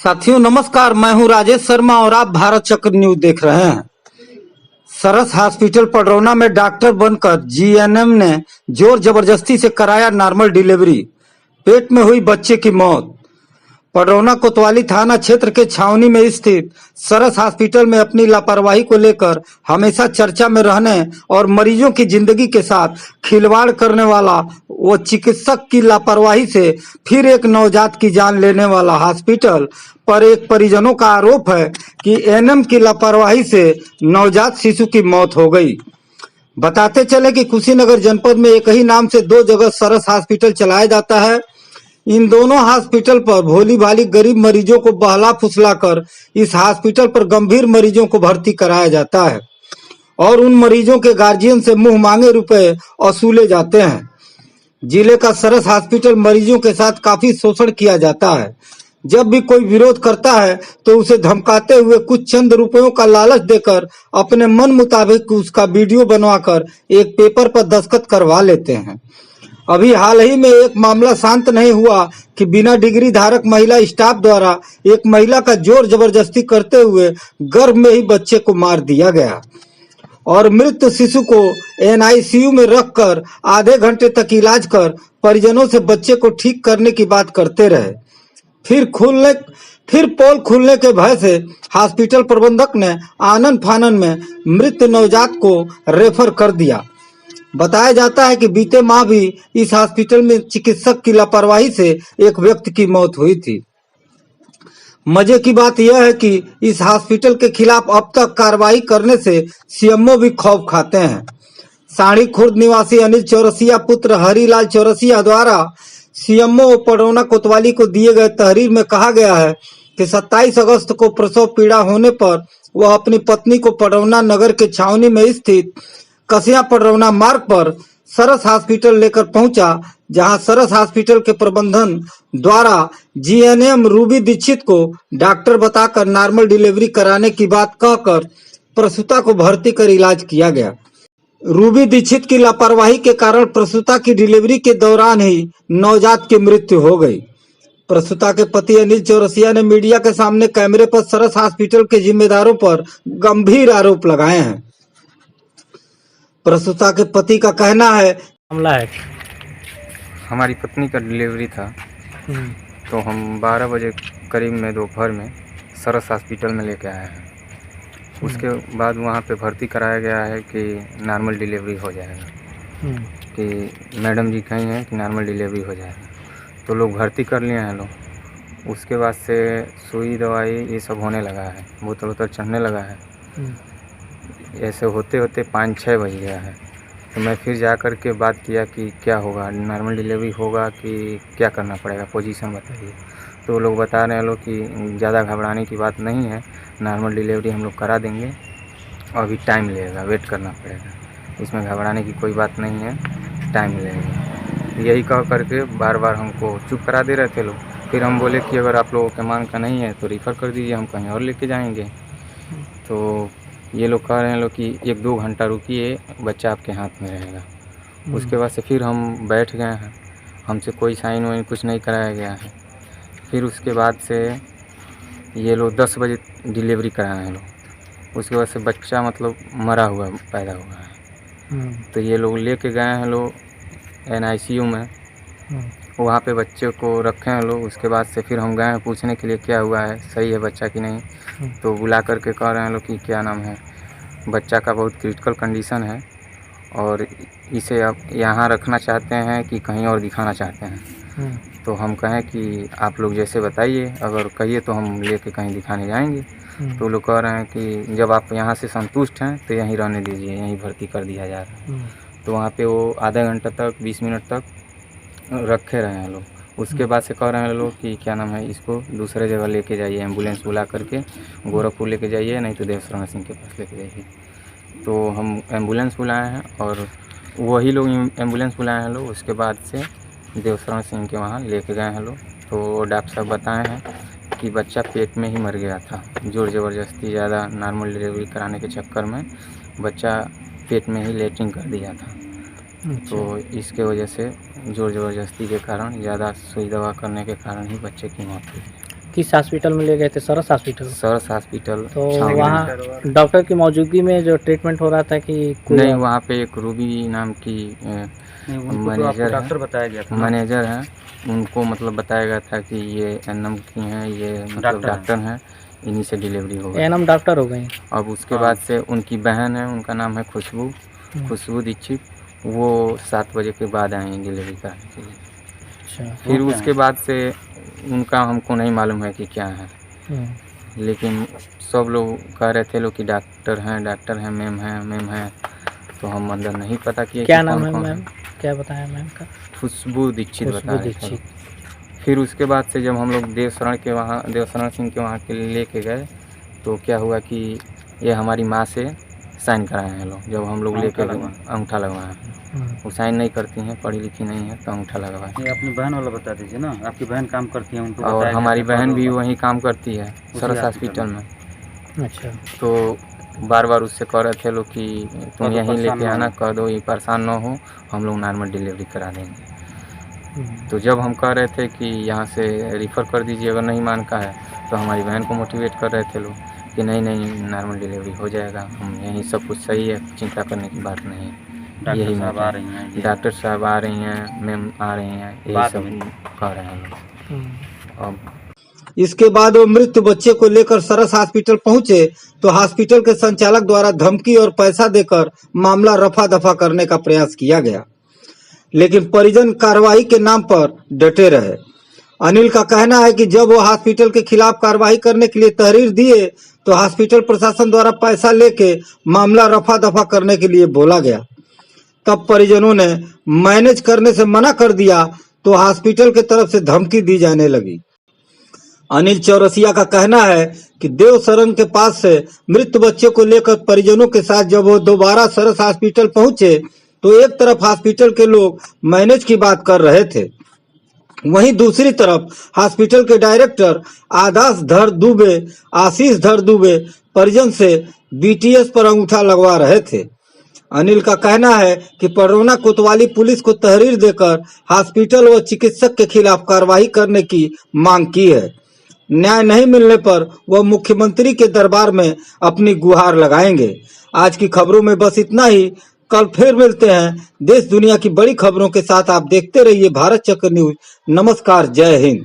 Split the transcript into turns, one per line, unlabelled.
साथियों नमस्कार, मैं हूं राजेश शर्मा और आप भारत चक्र न्यूज देख रहे हैं। सरस हॉस्पिटल पडरौना में डॉक्टर बनकर जीएनएम ने जोर जबरदस्ती से कराया नॉर्मल डिलीवरी, पेट में हुई बच्चे की मौत। पडरौना कोतवाली थाना क्षेत्र के छावनी में स्थित सरस हॉस्पिटल में अपनी लापरवाही को लेकर हमेशा चर्चा में रहने और मरीजों की जिंदगी के साथ खिलवाड़ करने वाला वो चिकित्सक की लापरवाही से फिर एक नवजात की जान लेने वाला हॉस्पिटल पर एक परिजनों का आरोप है कि एएनएम की लापरवाही से नवजात शिशु की मौत हो गई। बताते चले कि कुशीनगर जनपद में एक ही नाम से दो जगह सरस हॉस्पिटल चलाया जाता है। इन दोनों हॉस्पिटल पर भोली भाली गरीब मरीजों को बहला फुसला कर इस हॉस्पिटल पर गंभीर मरीजों को भर्ती कराया जाता है और उन मरीजों के गार्जियन से मुंह मांगे रुपए वसूले जाते हैं। जिले का सरस हॉस्पिटल मरीजों के साथ काफी शोषण किया जाता है। जब भी कोई विरोध करता है तो उसे धमकाते हुए कुछ चंद रुपयों का लालच देकर अपने मन मुताबिक उसका वीडियो बनवाकर एक पेपर पर दस्तखत करवा लेते हैं। अभी हाल ही में एक मामला शांत नहीं हुआ कि बिना डिग्री धारक महिला स्टाफ द्वारा एक महिला का जोर जबरदस्ती करते हुए गर्भ में ही बच्चे को मार दिया गया और मृत शिशु को एनआईसीयू में रखकर आधे घंटे तक इलाज कर परिजनों से बच्चे को ठीक करने की बात करते रहे। फिर पोल खुलने के भय से हॉस्पिटल प्रबंधक ने आनन फानन में मृत नवजात को रेफर कर दिया। बताया जाता है कि बीते माह भी इस हॉस्पिटल में चिकित्सक की लापरवाही से एक व्यक्ति की मौत हुई थी। मजे की बात यह है कि इस हॉस्पिटल के खिलाफ अब तक कार्रवाई करने से सीएमओ भी खौफ खाते हैं। साड़ी खुर्द निवासी अनिल चौरसिया पुत्र हरिलाल चौरसिया द्वारा सीएमओ पडरौना कोतवाली को दिए गए तहरीर में कहा गया है कि 27 अगस्त को प्रसव पीड़ा होने पर वह अपनी पत्नी को पडरौना नगर के छावनी में स्थित कसिया पडरौना मार्ग पर सरस हॉस्पिटल लेकर पहुंचा, जहां सरस हॉस्पिटल के प्रबंधन द्वारा जीएनएम रूबी दीक्षित को डॉक्टर बताकर नॉर्मल डिलीवरी कराने की बात कहकर प्रसूता को भर्ती कर इलाज किया गया। रूबी दीक्षित की लापरवाही के कारण प्रसूता की डिलीवरी के दौरान ही नवजात की मृत्यु हो गई। प्रसूता के पति अनिल चौरसिया ने मीडिया के सामने कैमरे पर सरस हॉस्पिटल के जिम्मेदारों पर गंभीर आरोप लगाए हैं। प्रसूता के पति का कहना है
मामला है
हमारी पत्नी का डिलीवरी था तो हम 12 बजे करीब में दोपहर में सरस हॉस्पिटल में लेके आए हैं। उसके बाद वहाँ पे भर्ती कराया गया है कि नॉर्मल डिलीवरी हो जाएगा, कि मैडम जी कही हैं कि नॉर्मल डिलीवरी हो जाएगा, तो लोग भर्ती कर लिए हैं लोग। उसके बाद से सुई दवाई ये सब होने लगा है, बोतल वोतल चढ़ने लगा है। ऐसे होते होते 5-6 बज गया है, तो मैं फिर जा कर के बात किया कि क्या होगा, नॉर्मल डिलीवरी होगा कि क्या करना पड़ेगा, पोजीशन बताइए। तो लोग बता रहे हैं लोग कि ज़्यादा घबराने की बात नहीं है, नॉर्मल डिलीवरी हम लोग करा देंगे, अभी टाइम लगेगा, वेट करना पड़ेगा, इसमें घबराने की कोई बात नहीं है, टाइम लगेगा। यही कह करके बार बार हमको चुप करा दे रहे थे लोग। फिर हम बोले कि अगर आप लोगों के मांग का नहीं है तो रिफ़र कर दीजिए, हम कहीं और लेके जाएंगे। तो ये लोग कह रहे हैं लोग कि 1-2 घंटा रुकिए, बच्चा आपके हाथ में रहेगा। उसके बाद से फिर हम बैठ गए हैं, हमसे कोई साइन वाइन कुछ नहीं कराया गया है। फिर उसके बाद से ये लोग 10 बजे डिलीवरी कराए हैं लोग। उसके बाद से बच्चा मतलब मरा हुआ पैदा हुआ है। तो ये लोग लेके गए हैं लोग एनआईसीयू में, वहाँ पे बच्चे को रखे हैं लोग। उसके बाद से फिर हम गए हैं पूछने के लिए क्या हुआ है, सही है बच्चा कि नहीं। तो बुला करके कह रहे हैं लोग कि क्या नाम है, बच्चा का बहुत क्रिटिकल कंडीशन है और इसे आप यहाँ रखना चाहते हैं कि कहीं और दिखाना चाहते हैं। तो हम कहें कि आप लोग जैसे बताइए, अगर कहिए तो हम लेके कहीं दिखाने जाएंगे। तो लोग कह रहे हैं कि जब आप यहाँ से संतुष्ट हैं तो यहीं रहने दीजिए, यहीं भर्ती कर दिया जा रहा है। तो वहाँ पे वो आधा घंटा तक 20 मिनट तक रखे रहे हैं लोग। उसके बाद से कह रहे हैं लोग कि क्या नाम है, इसको दूसरे जगह लेके जाइए, एम्बुलेंस बुला करके गोरखपुर लेके जाइए, नहीं तो देवशरण सिंह के पास लेके जाइए। तो हम एम्बुलेंस बुलाए हैं और वही लोग एम्बुलेंस बुलाए हैं लोग। उसके बाद से देवशरण सिंह के वहाँ लेके गए हैं लोग। तो डॉक्टर साहब बताए हैं कि बच्चा पेट में ही मर गया था, जोर ज़बरदस्ती ज़्यादा नॉर्मल डिलीवरी कराने के चक्कर में बच्चा पेट में ही लेटरिन कर दिया था। तो इसके वजह से जोर ज़बरदस्ती के कारण ज़्यादा सुई दवा करने के कारण ही बच्चे की मौत हुई।
किस हॉस्पिटल में ले गए थे? सरस हॉस्पिटल।
सरस हॉस्पिटल
तो
छावनी।
वहाँ डॉक्टर की मौजूदगी में जो ट्रीटमेंट हो रहा था कि कोई
नहीं,
और?
वहाँ पे एक रूबी नाम की मैनेजर
डॉक्टर बताया गया था ना?
मैनेजर है, उनको मतलब बताया गया था कि ये एनम की हैं, ये मतलब डॉक्टर हैं, इन्हीं से डिलीवरी होगी।
एएनएम डॉक्टर हो गए।
अब उसके बाद से उनकी बहन है, उनका नाम है खुशबू दीक्षित, वो 7 बजे के बाद आए हैं डिलीवरी कराने के लिए।
अच्छा।
फिर उसके बाद से उनका हमको नहीं मालूम है कि क्या है, लेकिन सब लोग कह रहे थे लोग कि डॉक्टर हैं, मैम हैं, तो हम अंदर नहीं पता किए
क्या
कि
नाम है
कौन
मैम? क्या बताया मैम का?
खुशबू दीक्षित
खुशबू
बता रहे थे।
दीक्षित।
फिर उसके बाद से जब हम लोग देवशरण सिंह के वहाँ के लेके गए, तो क्या हुआ कि ये हमारी माँ से साइन कराए हैं लोग। जब हम लोग लेके अंगूठा लगवाए, वो साइन नहीं करती हैं, पढ़ी लिखी नहीं है, तो अंगूठा लगवाए।
ये अपनी बहन वाला बता दीजिए ना, आपकी बहन काम करती है, उनको
और
बताया
हमारी
गया था
बहन भी
कब
वहीं काम करती है, सरस
हॉस्पिटल
हॉस्पिटल में।
अच्छा।
तो बार बार उससे कह रहे थे लोग कि तुम
तो
यहीं
परेशान
लेके
ना
आना,
हो।
कह दो ये परेशान ना हो, हम लोग नॉर्मल डिलीवरी करा देंगे। तो जब हम कह रहे थे कि यहाँ से रिफ़र कर दीजिए अगर नहीं मानता है, तो हमारी बहन को मोटिवेट कर रहे थे लोग कि नहीं नॉर्मल डिलीवरी हो जाएगा, हम यहीं सब कुछ सही है, चिंता करने की बात नहीं है।
डॉक्टर साहब आ रही हैं, ये
डॉक्टर साहब आ रही हैं, मैम आ रही हैं, यही
बाद
सब
में।
कह रहे हैं लोग। अब
इसके बाद वो मृत बच्चे को लेकर सरस हॉस्पिटल पहुंचे तो हॉस्पिटल के संचालक द्वारा धमकी और पैसा देकर मामला रफा दफा करने का प्रयास किया गया, लेकिन परिजन कार्रवाई के नाम पर डटे रहे। अनिल का कहना है कि जब वो हॉस्पिटल के खिलाफ कार्रवाई करने के लिए तहरीर दिए तो हॉस्पिटल प्रशासन द्वारा पैसा लेके मामला रफा दफा करने के लिए बोला गया। तब परिजनों ने मैनेज करने से मना कर दिया तो हॉस्पिटल की तरफ से धमकी दी जाने लगी। अनिल चौरसिया का कहना है कि देवशरण के पास से मृत बच्चे को लेकर परिजनों के साथ जब वो दोबारा सरस हॉस्पिटल पहुंचे तो एक तरफ हॉस्पिटल के लोग मैनेज की बात कर रहे थे, वहीं दूसरी तरफ हॉस्पिटल के डायरेक्टर आशीष धर दुबे परिजन से बीटीएस पर अंगूठा लगवा रहे थे। अनिल का कहना है कि पडरौना कोतवाली पुलिस को तहरीर देकर हॉस्पिटल व चिकित्सक के खिलाफ कार्रवाई करने की मांग की है। न्याय नहीं मिलने पर वह मुख्यमंत्री के दरबार में अपनी गुहार लगाएंगे। आज की खबरों में बस इतना ही। कल फिर मिलते हैं देश दुनिया की बड़ी खबरों के साथ। आप देखते रहिए भारत चक्र न्यूज। नमस्कार, जय हिंद।